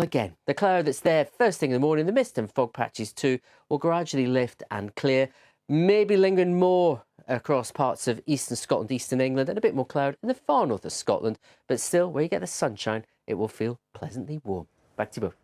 Again, the cloud that's there first thing in the morning, the mist and fog patches too, will gradually lift and clear, maybe lingering more across parts of eastern Scotland, eastern England, and a bit more cloud in the far north of Scotland. But still, where you get the sunshine, it will feel pleasantly warm. Back to you both.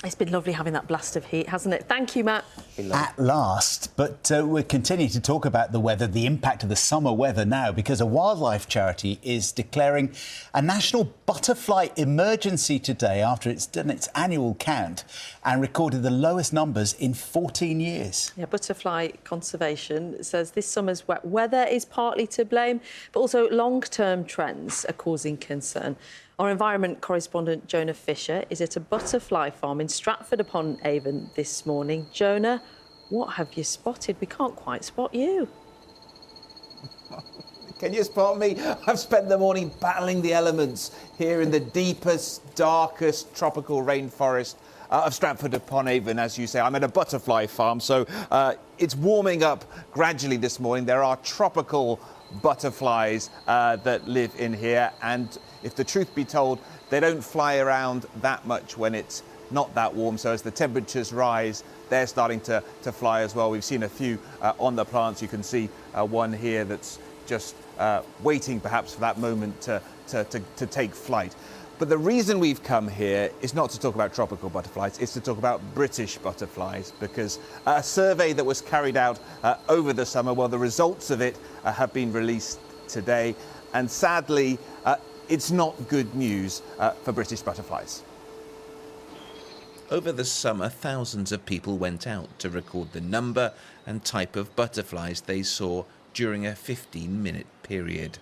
It's been lovely having that blast of heat, hasn't it? Thank you, Matt. At last. But we're continuing to talk about the weather, the impact of the summer weather now, because a wildlife charity is declaring a national butterfly emergency today after it's done its annual count and recorded the lowest numbers in 14 years. Yeah, Butterfly Conservation says this summer's wet weather is partly to blame, but also long-term trends are causing concern. Our environment correspondent Jonah Fisher is at a butterfly farm in Stratford-upon-Avon this morning. Jonah, what have you spotted? We can't quite spot you. Can you spot me? I've spent the morning battling the elements here in the deepest, darkest tropical rainforest of Stratford-upon-Avon, as you say. I'm at a butterfly farm, so it's warming up gradually this morning. There are tropical butterflies that live in here, and if the truth be told, they don't fly around that much when it's not that warm. So as the temperatures rise, they're starting to fly as well. We've seen a few on the plants. You can see one here that's just waiting perhaps for that moment to take flight. But the reason we've come here is not to talk about tropical butterflies, it's to talk about British butterflies, because a survey that was carried out over the summer, well, the results of it have been released today, and sadly, it's not good news for British butterflies. Over the summer, thousands of people went out to record the number and type of butterflies they saw during a 15-minute period.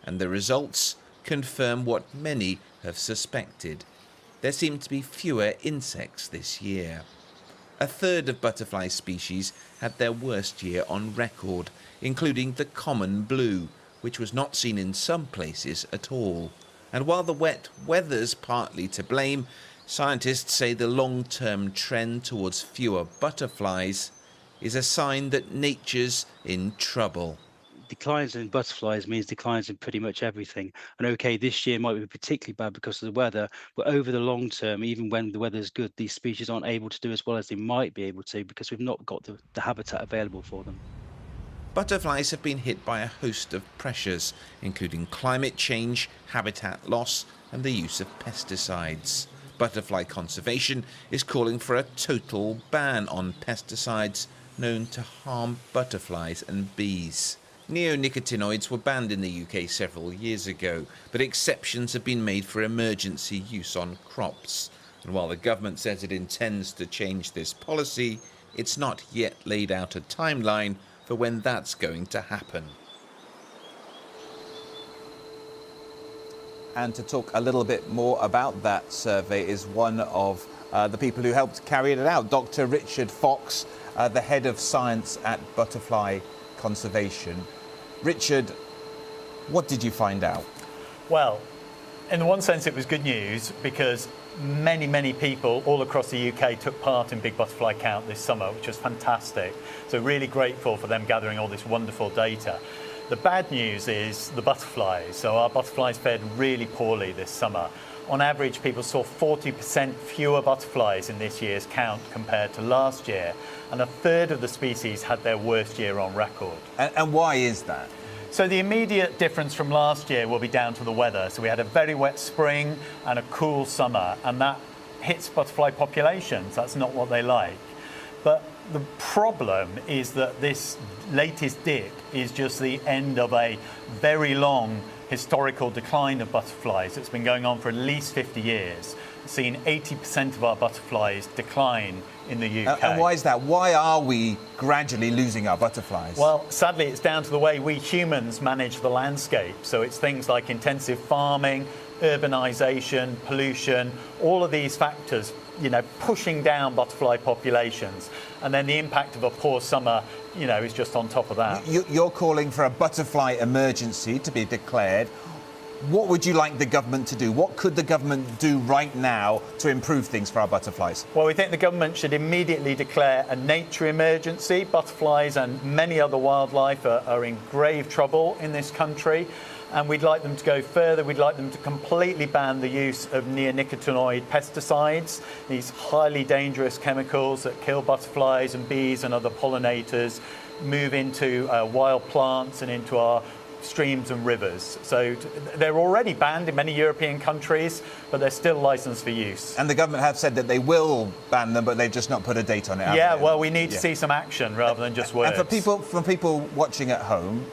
And the results confirm what many have suspected. There seem to be fewer insects this year. A third of butterfly species had their worst year on record, including the common blue, which was not seen in some places at all. And while the wet weather's partly to blame, scientists say the long-term trend towards fewer butterflies is a sign that nature's in trouble. Declines in butterflies means declines in pretty much everything. And OK, this year might be particularly bad because of the weather, but over the long term, even when the weather's good, these species aren't able to do as well as they might be able to because we've not got the habitat available for them. Butterflies have been hit by a host of pressures, including climate change, habitat loss, and the use of pesticides. Butterfly Conservation is calling for a total ban on pesticides known to harm butterflies and bees. Neonicotinoids were banned in the UK several years ago, but exceptions have been made for emergency use on crops. And while the government says it intends to change this policy, it's not yet laid out a timeline for when that's going to happen. And to talk a little bit more about that survey is one of the people who helped carry it out, Dr. Richard Fox, the head of science at Butterfly Conservation. Richard, what did you find out? Well, in one sense it was good news because many people all across the UK took part in Big Butterfly Count this summer, which was fantastic. So really grateful for them gathering all this wonderful data. The bad news is the butterflies. So our butterflies fared really poorly this summer. On average, people saw 40% fewer butterflies in this year's count compared to last year, and a third of the species had their worst year on record. And why is that? So the immediate difference from last year will be down to the weather. So we had a very wet spring and a cool summer, and that hits butterfly populations. That's not what they like. But the problem is that this latest dip is just the end of a very long historical decline of butterflies. It's been going on for at least 50 years. Seen 80% of our butterflies decline in the UK. And why is that? Why are we gradually losing our butterflies? Well, sadly, it's down to the way we humans manage the landscape. So it's things like intensive farming, urbanisation, pollution, all of these factors, pushing down butterfly populations. And then the impact of a poor summer, is just on top of that. You're calling for a butterfly emergency to be declared. What would you like the government to do? What could the government do right now to improve things for our butterflies? Well, we think the government should immediately declare a nature emergency. Butterflies and many other wildlife are in grave trouble in this country. And we'd like them to go further. We'd like them to completely ban the use of neonicotinoid pesticides, these highly dangerous chemicals that kill butterflies and bees and other pollinators, move into wild plants and into our streams and rivers. So they're already banned in many European countries, but they're still licensed for use. And the government have said that they will ban them, but they've just not put a date on it. Yeah, well, we need to see some action rather than just words. And for people watching at home,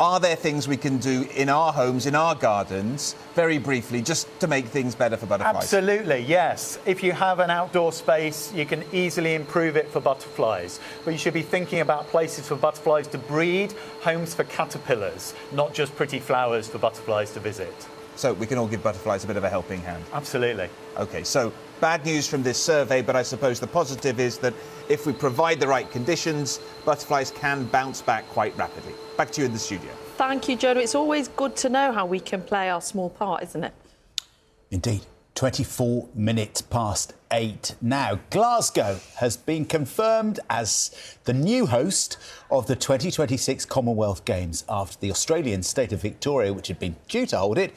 are there things we can do in our homes, in our gardens, very briefly, just to make things better for butterflies? Absolutely, yes. If you have an outdoor space, you can easily improve it for butterflies. But you should be thinking about places for butterflies to breed, homes for caterpillars, not just pretty flowers for butterflies to visit. So we can all give butterflies a bit of a helping hand. Absolutely. OK, so bad news from this survey, but I suppose the positive is that if we provide the right conditions, butterflies can bounce back quite rapidly. Back to you in the studio. Thank you, Jonah. It's always good to know how we can play our small part, isn't it? Indeed. 24 minutes past 8 now. Glasgow has been confirmed as the new host of the 2026 Commonwealth Games after the Australian state of Victoria, which had been due to hold it,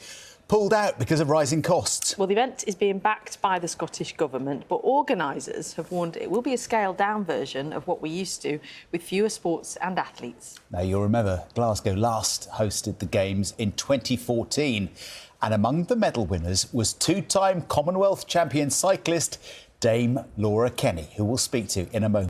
pulled out because of rising costs. Well, the event is being backed by the Scottish Government, but organisers have warned it will be a scaled-down version of what we used to, with fewer sports and athletes. Now, you'll remember Glasgow last hosted the Games in 2014, and among the medal winners was two-time Commonwealth champion cyclist Dame Laura Kenny, who we'll speak to in a moment.